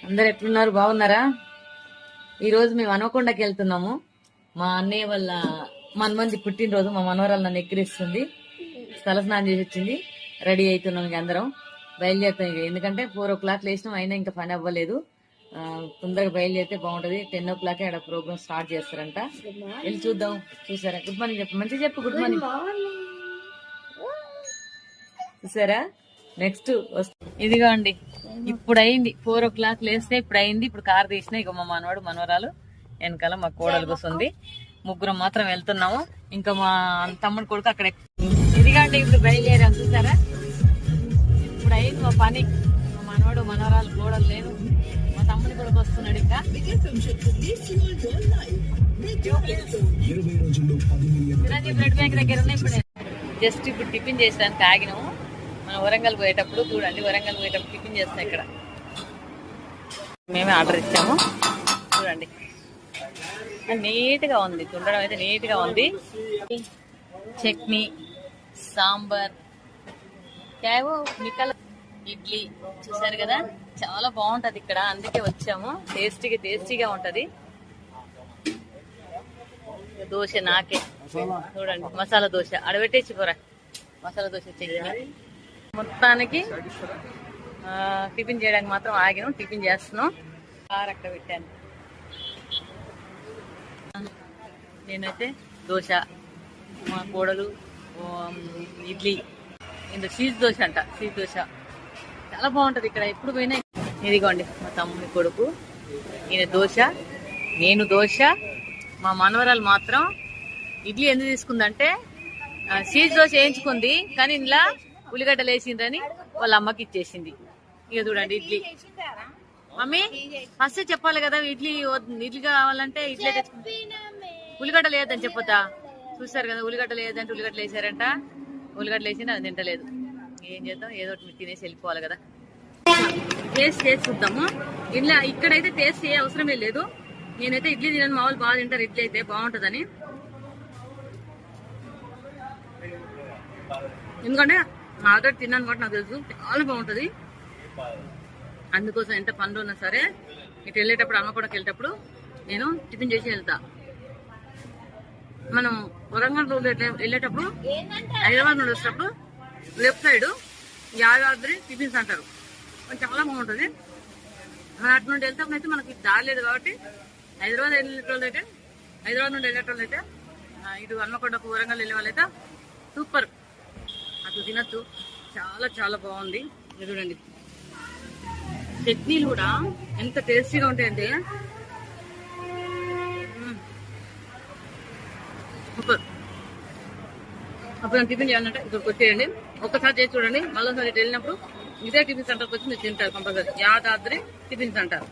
అందరు ఎట్లున్నారు? బాగున్నారా? ఈ రోజు మేము హనుమకొండకి వెళ్తున్నాము. మా అన్నయ్య వాళ్ళ మనమంది పుట్టినరోజు. మా మనవరాలు నన్ను ఎక్కిరిస్తుంది. స్థల స్నానం చేసి వచ్చింది. రెడీ అవుతున్నాం. ఇంక అందరం బయలుదేరుతాం. ఇక ఎందుకంటే 4 o'clock లేచినాం, అయినా ఇంకా పని అవ్వలేదు. తొందరగా బయలుదేరితే బాగుంటది. 10 o'clock ఆడ ప్రోగ్రామ్ స్టార్ట్ చేస్తారంట. వెళ్ళి చూద్దాం. చూసారా? గుడ్ మార్నింగ్ చెప్పు, మంచిగా చెప్పు. Good morning. చూసారా? నెక్స్ట్ ఇదిగో అండి, ఇప్పుడు అయింది 4 o'clock లేస్తే ఇప్పుడు అయింది. ఇప్పుడు కారు తీసిన. ఇక మా మనవాడు మనవరాలు వెనకాల మా కోడలు కూర్చుంది. ముగ్గురం మాత్రం వెళ్తున్నాము. ఇంకా మా తమ్ముడు కొడుకు అక్కడ. ఇదిగా అండి, ఇప్పుడు బయలుదేరాం. చూసారా? ఇప్పుడు అయింది మా పని. మా మనవాడు మనవరాలు కోడలు లేదు. మా తమ్ముడి కొడుకు వస్తున్నాడు. ఇంకా చిరంజీవి బ్లడ్ బ్యాంక్ దగ్గర ఉన్నాయి. ఇప్పుడు జస్ట్ ఇప్పుడు టిఫిన్ చేసడానికి ఆగినాము. మనం వరంగల్ పోయేటప్పుడు చూడండి, వరంగల్ పోయేటప్పుడు టిఫిన్ చేస్తాం. ఇక్కడ మేమే ఆర్డర్ ఇచ్చాము. చూడండి, నీట్గా ఉంది. చూడడం అయితే నీట్గా ఉంది. చట్నీ, సాంబార్, క్యావో మిక్కల, ఇడ్లీ. చూసారు కదా, చాలా బాగుంటది ఇక్కడ. అందుకే వచ్చాము. టేస్టీగా ఉంటది. దోశ నాకే చూడండి, మసాలా దోశ అడబెట్టేసి పోరా. మసాలా దోశ చెయ్యాలి. మొత్తానికి టిఫిన్ చేయడానికి మాత్రం ఆగినాం. టిఫిన్ చేస్తున్నాం. కార్ అక్కడ పెట్టాను. నేనైతే దోశ, మా కోడలు ఇడ్లీ. ఇందులో చీజ్ దోశ అంట. చీజ్ దోశ చాలా బాగుంటది ఇక్కడ. ఎప్పుడు పోయినా. ఇదిగోండి మా తమ్ముని కొడుకు, ఈయన దోశ, నేను దోశ. మా మనవరాలు మాత్రం ఇడ్లీ ఎందుకు తీసుకుందంటే చీజ్ దోశ వేయించుకుంది, కానీ ఇంట్లో ఉల్లిగడ్డలు వేసిందని వాళ్ళ అమ్మకి ఇచ్చేసింది. ఇక చూడండి ఇడ్లీ. మమ్మీ ఫస్ట్ చెప్పాలి కదా, ఇడ్లీ కావాలంటే ఇడ్లీ తెచ్చుకుంది. ఉల్లిగడ్డ లేదని చెప్పొద్దా? చూసారు కదా, ఉల్లిగడ్డ లేదంటే ఉల్లిగడ్డలు వేసారంట. ఉల్లిగడ్డలు వేసింది, అది తింటలేదు. ఏం చేద్దాం, ఏదో ఒకటి తినేసి వెళ్ళిపోవాలి కదా. టేస్ట్ చేసి చూద్దాము. ఇలా ఇక్కడైతే టేస్ట్ చేయ అవసరమే లేదు. నేనైతే ఇడ్లీ తినను, మా వాళ్ళు బాగా తింటారు. ఇడ్లీ అయితే బాగుంటుందని. ఎందుకంటే ఆల్రెడీ తిన్నాను కాబట్టి నాకు తెలుసు, చాలా బాగుంటుంది. అందుకోసం ఎంత పనులు ఉన్నా సరే ఇటు వెళ్ళేటప్పుడు, హనుమకొండకి వెళ్ళేటప్పుడు నేను టిఫిన్ చేసి వెళ్తా. మనం వరంగల్ వెళ్ళేటప్పుడు, హైదరాబాద్ నుండి వచ్చేటప్పుడు లెఫ్ట్ సైడ్ యాదాద్రి టిఫిన్స్ అంటారు. చాలా బాగుంటుంది. మన అటు నుండి వెళ్తే అయితే మనకి దారి లేదు కాబట్టి హైదరాబాద్ నుండి వెళ్ళేటోళ్ళు అయితే ఇటు హనుమకొండకు వరంగల్ వెళ్ళే వాళ్ళైతే సూపర్. అటు తినచ్చు. చాలా బాగుంది. చూడండి, చట్నీలు కూడా ఎంత టేస్టీగా ఉంటాయంటే సూపర్. అప్పుడు టిఫిన్ చేయాలంటే ఇక్కడికి వచ్చేయండి. ఒక్కసారి చేసి చూడండి. మళ్ళీసారి వెళ్ళినప్పుడు ఇదే టిఫిన్ సెంటర్కి వచ్చి మీరు తింటారు కంపల్సరీ. Yadadri tiffin centre.